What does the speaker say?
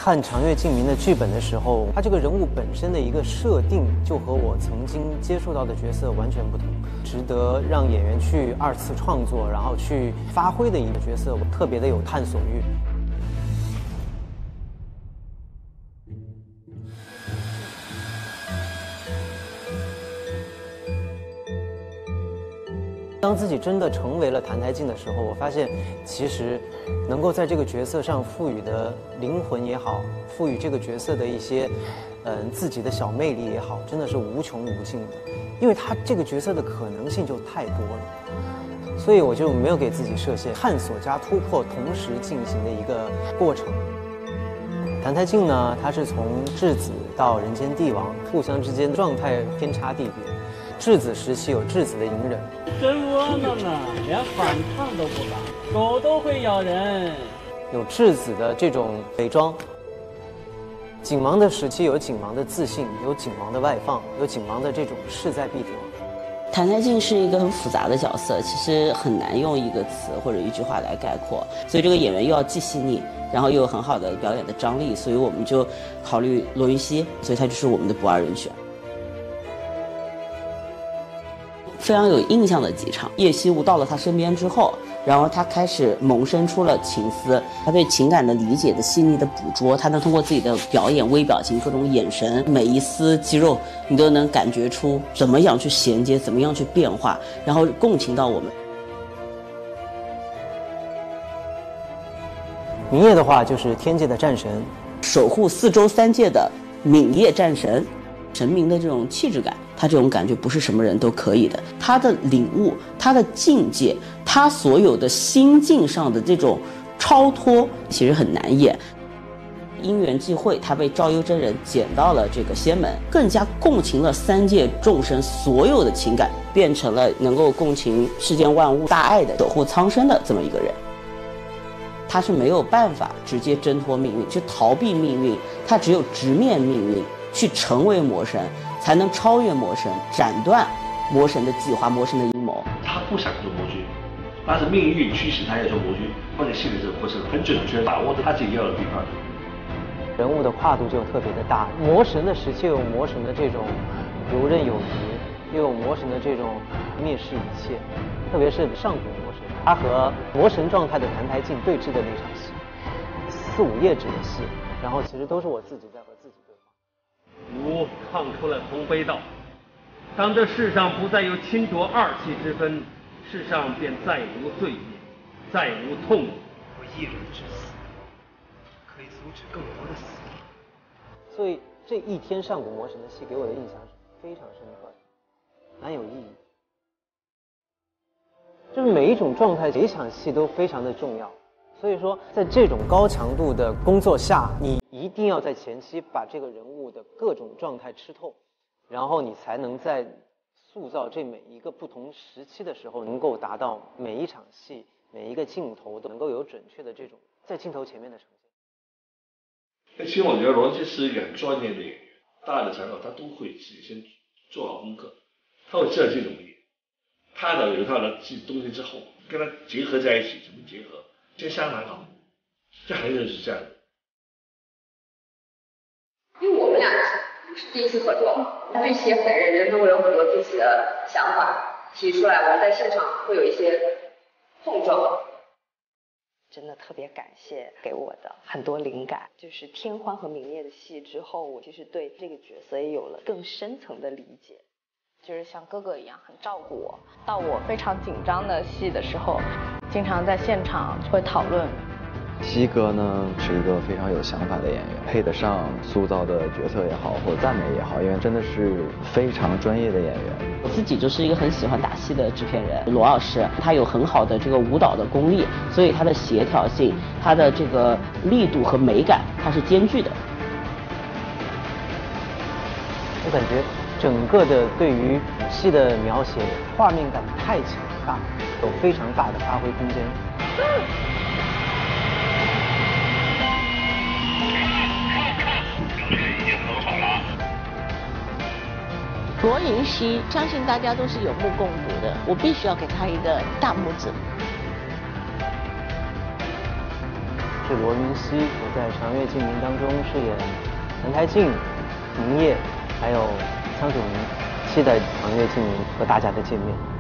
看长月烬明的剧本的时候，他这个人物本身的一个设定就和我曾经接触到的角色完全不同，值得让演员去2次创作，然后去发挥的一个角色，我特别的有探索欲。当自己真的成为了澹台烬的时候，我发现其实能够在这个角色上赋予的灵魂也好，赋予这个角色的一些自己的小魅力也好，真的是无穷无尽的，因为他这个角色的可能性就太多了，所以我就没有给自己设限，探索加突破同时进行的一个过程。澹台烬呢，它是从质子到人间帝王，互相之间状态天差地别。质子时期有质子的隐忍，真窝囊呢，连反抗都不敢，狗都会咬人。有质子的这种伪装。景芒的时期有景芒的自信，有景芒的外放，有景芒的这种势在必得。澹台烬是一个很复杂的角色，其实很难用一个词或者一句话来概括，所以这个演员又要既细腻，然后又有很好的表演的张力，所以我们就考虑罗云熙，所以他就是我们的不二人选。非常有印象的几场，叶希无到了他身边之后，然后他开始萌生出了情思，他对情感的理解的细腻的捕捉，他能通过自己的表演、微表情、各种眼神，每一丝肌肉，你都能感觉出怎么样去衔接，怎么样去变化，然后共情到我们。明夜的话就是天界的战神，守护4州3界的冥夜战神，神明的这种气质感。他这种感觉不是什么人都可以的，他的领悟，他的境界，他所有的心境上的这种超脱，其实很难演。因缘际会，他被赵幽真人捡到了这个仙门，更加共情了3界众生所有的情感，变成了能够共情世间万物大爱的守护苍生的这么一个人。他是没有办法直接挣脱命运，去逃避命运，他只有直面命运，去成为魔神，才能超越魔神，斩断魔神的计划、魔神的阴谋。他不想做魔君，但是命运驱使他要做魔君，放在心里这个过程很准确，把握着他自己要的地方。人物的跨度就特别的大。魔神的时期有魔神的这种游刃有余，又有魔神的这种蔑视一切，特别是上古魔神，他和魔神状态的澹台烬对峙的那场戏，4、5页纸的戏，然后其实都是我自己在和自己对话。吾唱出了同悲道，当这世上不再有侵夺2气之分，世上便再无罪孽，再无痛苦。我一人之死，可以阻止更多的死亡。所以这一天上古魔神的戏给我的印象是非常深刻的，蛮有意义。就是每一种状态，每一场戏都非常的重要。所以说，在这种高强度的工作下，你一定要在前期把这个人物的各种状态吃透，然后你才能在塑造这每一个不同时期的时候，能够达到每一场戏、每一个镜头都能够有准确的这种在镜头前面的呈现。其实我觉得罗辑是一个很专业的演员，大的场口他都会自己先做好功课，他会知道这种演，他的有他的自己东西之后，跟他结合在一起，怎么结合？这相当好，这行业是这样的。因为我们俩不是第一次合作，玉琪很认真，他会有很多自己的想法提出来，我们在现场会有一些碰撞。真的特别感谢给我的很多灵感，就是天欢和明夜的戏之后，我其实对这个角色也有了更深层的理解。就是像哥哥一样很照顾我，到我非常紧张的戏的时候，经常在现场会讨论。西哥呢是一个非常有想法的演员，配得上塑造的角色也好，或者赞美也好，因为真的是非常专业的演员。我自己就是一个很喜欢打戏的制片人，罗老师他有很好的这个舞蹈的功力，所以他的协调性、他的这个力度和美感，它是兼具的。我感觉整个的对于戏的描写，画面感太强大，有非常大的发挥空间。罗云熙，相信大家都是有目共睹的，我必须要给他一个大拇指。是罗云熙，我在《长月烬明》当中饰演澹台烬、明夜，还有苍井空，期待《长月烬明》和大家的见面。